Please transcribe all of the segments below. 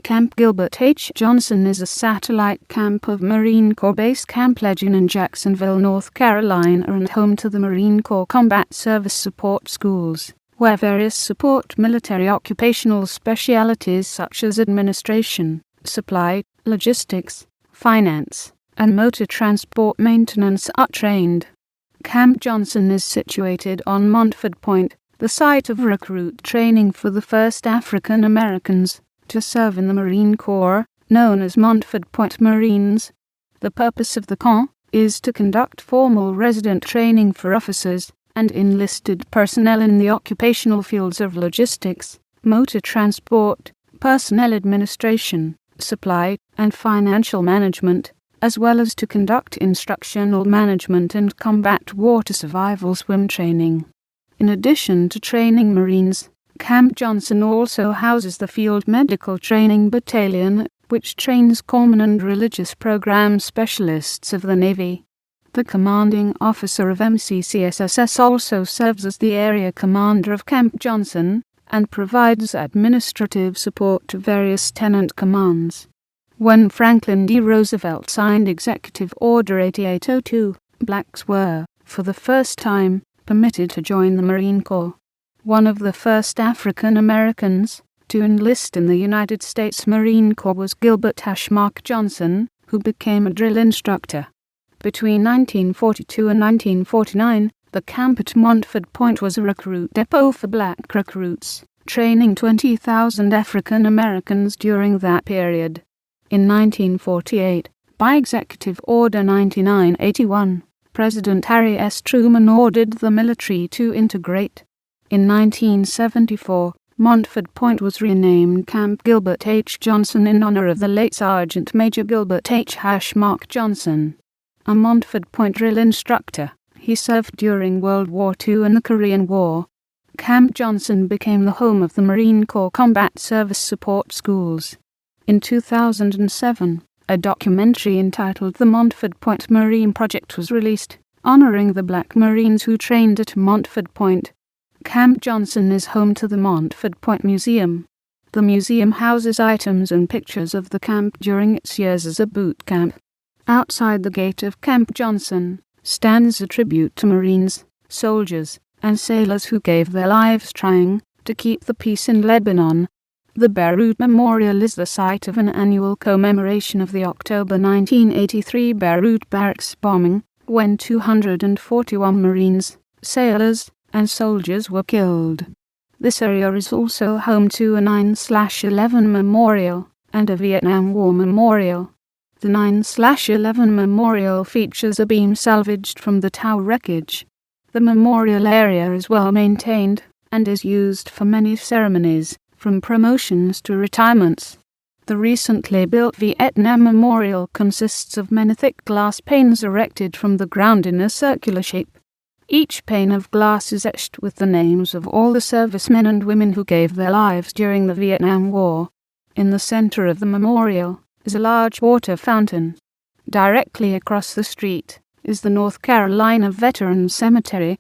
Camp Gilbert H. Johnson is a satellite camp of Marine Corps Base Camp Lejeune in Jacksonville, North Carolina, and home to the Marine Corps Combat Service Support Schools, where various support military occupational specialties such as administration, supply, logistics, finance, and motor transport maintenance are trained. Camp Johnson is situated on Montford Point, the site of recruit training for the first African Americans to serve in the Marine Corps, known as Montford Point Marines. The purpose of the camp is to conduct formal resident training for officers and enlisted personnel in the occupational fields of logistics, motor transport, personnel administration, supply, and financial management, as well as to conduct instructional management and combat water survival swim training. In addition to training Marines, Camp Johnson also houses the Field Medical Training Battalion, which trains corpsmen and religious program specialists of the Navy. The commanding officer of MCCSSS also serves as the area commander of Camp Johnson and provides administrative support to various tenant commands. When Franklin D. Roosevelt signed Executive Order 8802, blacks were, for the first time, permitted to join the Marine Corps. One of the first African Americans to enlist in the United States Marine Corps was Gilbert H. Johnson, who became a drill instructor. Between 1942 and 1949, the camp at Montford Point was a recruit depot for black recruits, training 20,000 African Americans during that period. In 1948, by Executive Order 9981, President Harry S. Truman ordered the military to integrate. In 1974, Montford Point was renamed Camp Gilbert H. Johnson in honor of the late Sergeant Major Gilbert H. Johnson. A Montford Point drill instructor, he served during World War II and the Korean War. Camp Johnson became the home of the Marine Corps Combat Service Support Schools. In 2007, a documentary entitled The Montford Point Marine Project was released, honoring the black Marines who trained at Montford Point. Camp Johnson is home to the Montford Point Museum. The museum houses items and pictures of the camp during its years as a boot camp. Outside the gate of Camp Johnson stands a tribute to Marines, soldiers, and sailors who gave their lives trying to keep the peace in Lebanon. The Beirut Memorial is the site of an annual commemoration of the October 1983 Beirut barracks bombing, when 241 Marines, sailors, and soldiers were killed. This area is also home to a 9/11 memorial and a Vietnam War memorial. The 9/11 memorial features a beam salvaged from the tower wreckage. The memorial area is well maintained and is used for many ceremonies, from promotions to retirements. The recently built Vietnam Memorial consists of many thick glass panes erected from the ground in a circular shape. Each pane of glass is etched with the names of all the servicemen and women who gave their lives during the Vietnam War. In the center of the memorial is a large water fountain. Directly across the street is the North Carolina Veterans Cemetery.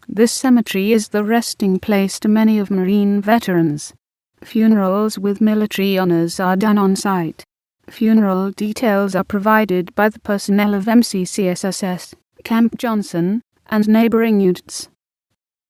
This cemetery is the resting place to many of Marine veterans. Funerals with military honors are done on site. Funeral details are provided by the personnel of MCCSSS, Camp Johnson, and neighboring units.